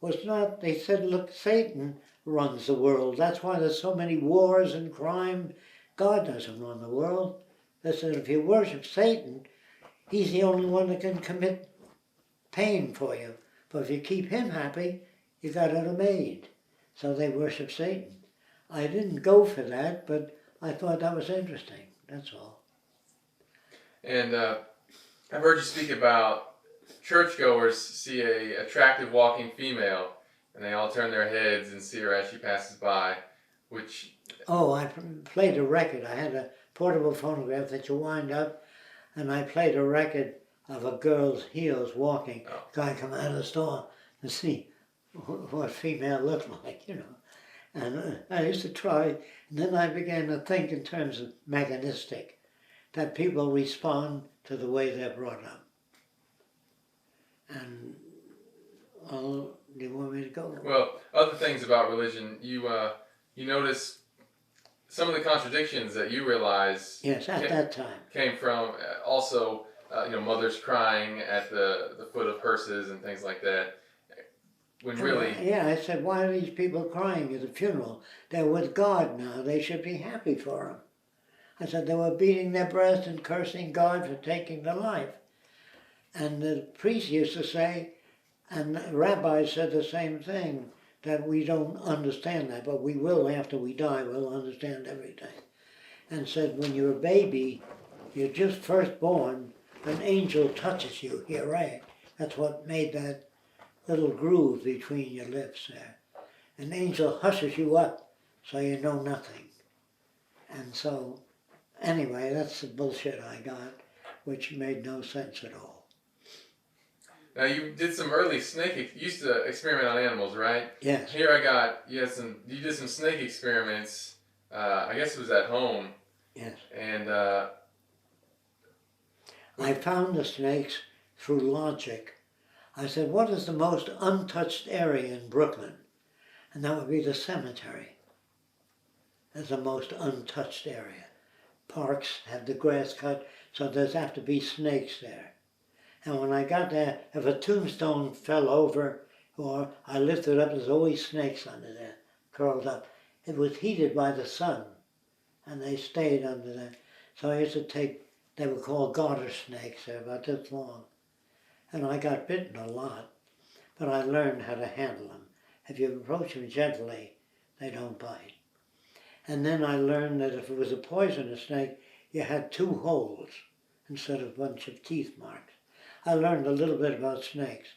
was not, they said, look, Satan runs the world. That's why there's so many wars and crime. God doesn't run the world. They said, if you worship Satan, he's the only one that can commit pain for you. But if you keep him happy, you got it made. So they worship Satan. I didn't go for that, but I thought that was interesting. That's all. And I've heard you speak about churchgoers see a attractive walking female, and they all turn their heads and see her as she passes by, which... Oh, I played a record. I had a portable phonograph that you wind up, and I played a record of a girl's heels walking. Oh. Guy come out of the store to see what female looked like, you know. And I used to try, and then I began to think in terms of mechanistic, that people respond to the way they're brought up. And, do you want me to go? Well, other things about religion, you notice some of the contradictions that you realize Yes, at that time. came from also, mothers crying at the foot of hearses and things like that. When really... Yeah, I said, why are these people crying at the funeral? They're with God now. They should be happy for him. I said, they were beating their breast and cursing God for taking their life. And the priest used to say, and the rabbis said the same thing, that we don't understand that, but we will after we die, we'll understand everything. And said when you're a baby, you're just first born, an angel touches you here, right? That's what made that little groove between your lips there. An angel hushes you up so you know nothing. And so, anyway, that's the bullshit I got, which made no sense at all. Now you did some early snake. You used to experiment on animals, right? Yes. Here I got you did some snake experiments. I guess it was at home. Yes. And I found the snakes through logic. I said, what is the most untouched area in Brooklyn? And that would be the cemetery. That's the most untouched area. Parks have the grass cut, so there's have to be snakes there. And when I got there, if a tombstone fell over or I lifted up, there's always snakes under there, curled up. It was heated by the sun, and they stayed under there. So I used to take, they were called garter snakes, they're about this long. And I got bitten a lot, but I learned how to handle them. If you approach them gently, they don't bite. And then I learned that if it was a poisonous snake, you had 2 holes instead of a bunch of teeth marks. I learned a little bit about snakes.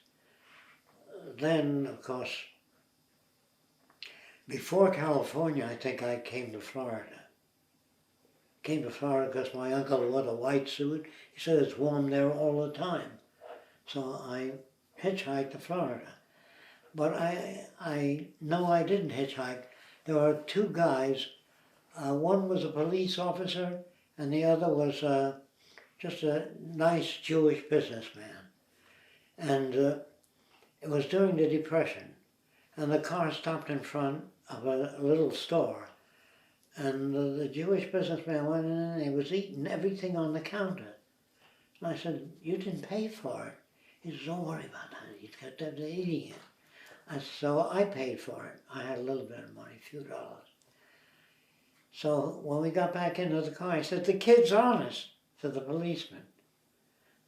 Then, of course, before California, I think I came to Florida. Came to Florida because my uncle wore a white suit. He said it's warm there all the time. So I hitchhiked to Florida. But I know I didn't hitchhike. There were 2 guys. One was a police officer and the other was just a nice Jewish businessman. And it was during the Depression. And the car stopped in front of a little store. And the Jewish businessman went in and he was eating everything on the counter. And I said, you didn't pay for it. He said, don't worry about that. He's got them eating it. So I paid for it. I had a little bit of money, a few dollars. So when we got back into the car, I said, the kid's honest, to the policeman.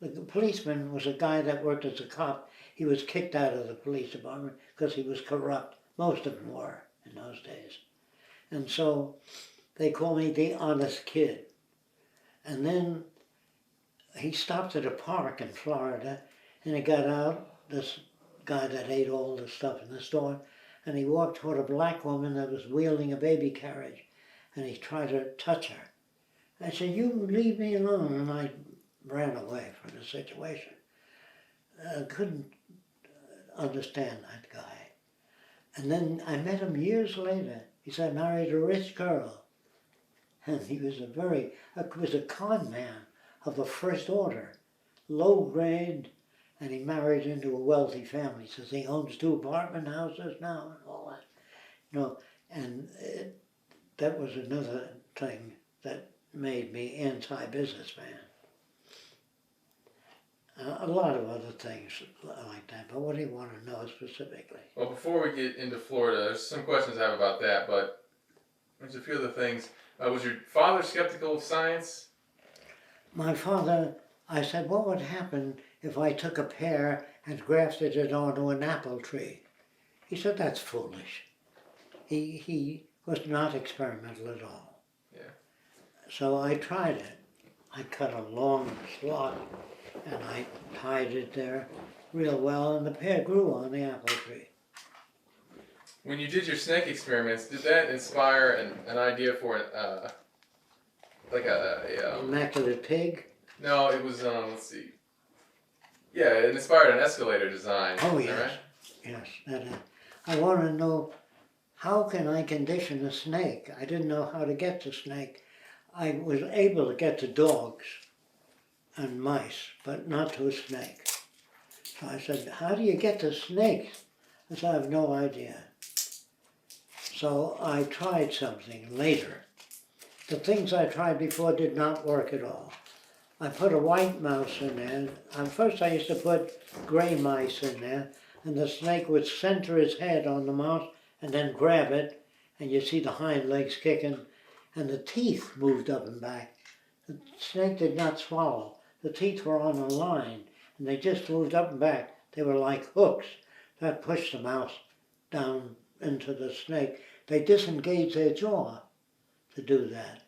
The policeman was a guy that worked as a cop. He was kicked out of the police department because he was corrupt. Most of them were in those days. And so they called me the honest kid. And then he stopped at a park in Florida and he got out, this guy that ate all the stuff in the store, and he walked toward a black woman that was wheeling a baby carriage and he tried to touch her. I said, you leave me alone, and I ran away from the situation. I couldn't understand that guy. And then I met him years later. He said, I married a rich girl. And he was a con man of the first order, low grade, and he married into a wealthy family. He says he owns 2 apartment houses now and all that. You know, and that was another thing that made me anti-businessman. A lot of other things like that, but what do you want to know specifically? well, before we get into Florida, there's some questions I have about that, but there's a few other things. Was your father skeptical of science? My father, I said, what would happen if I took a pear and grafted it onto an apple tree? He said, that's foolish. He was not experimental at all. Yeah. So I tried it. I cut a long slot and I tied it there real well, and the pear grew on the apple tree. When you did your snake experiments, did that inspire an idea for like a Immaculate pig? No, it was let's see. Yeah, it inspired an escalator design. Oh, is that yes. right? Yes. That, I want to know, how can I condition a snake? I didn't know how to get the snake. I was able to get to dogs and mice, but not to a snake. So I said, how do you get to snakes? I said, I have no idea. So I tried something later. The things I tried before did not work at all. I put a white mouse in there. First I used to put gray mice in there, and the snake would center its head on the mouse and then grab it, and you see the hind legs kicking, and the teeth moved up and back. The snake did not swallow. The teeth were on a line, and they just moved up and back. They were like hooks that pushed the mouse down into the snake. They disengaged their jaw to do that.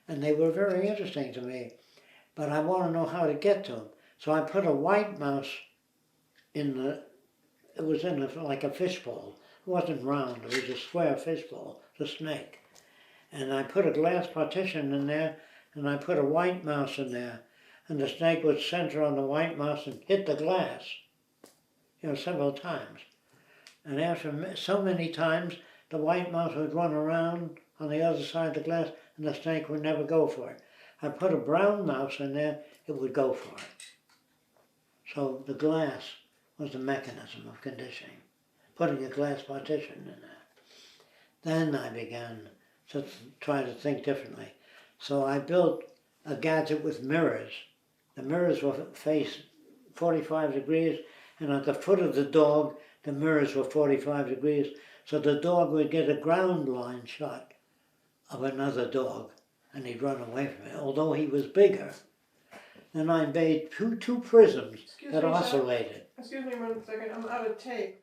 And they were very interesting to me. But I want to know how to get to them. So I put a white mouse it was in like a fishbowl. It wasn't round, it was a square fishbowl, the snake. And I put a glass partition in there, and I put a white mouse in there. And the snake would center on the white mouse and hit the glass, several times. And after so many times, the white mouse would run around on the other side of the glass, and the snake would never go for it. I put a brown mouse in there, it would go for it. So the glass was the mechanism of conditioning, putting a glass partition in there. Then I began to try to think differently. So I built a gadget with mirrors. The mirrors were faced 45 degrees, and at the foot of the dog, the mirrors were 45 degrees, so the dog would get a ground line shot of another dog, and he'd run away from it, although he was bigger. Then I made two prisms that oscillated. Excuse me 1 second, I'm out of tape.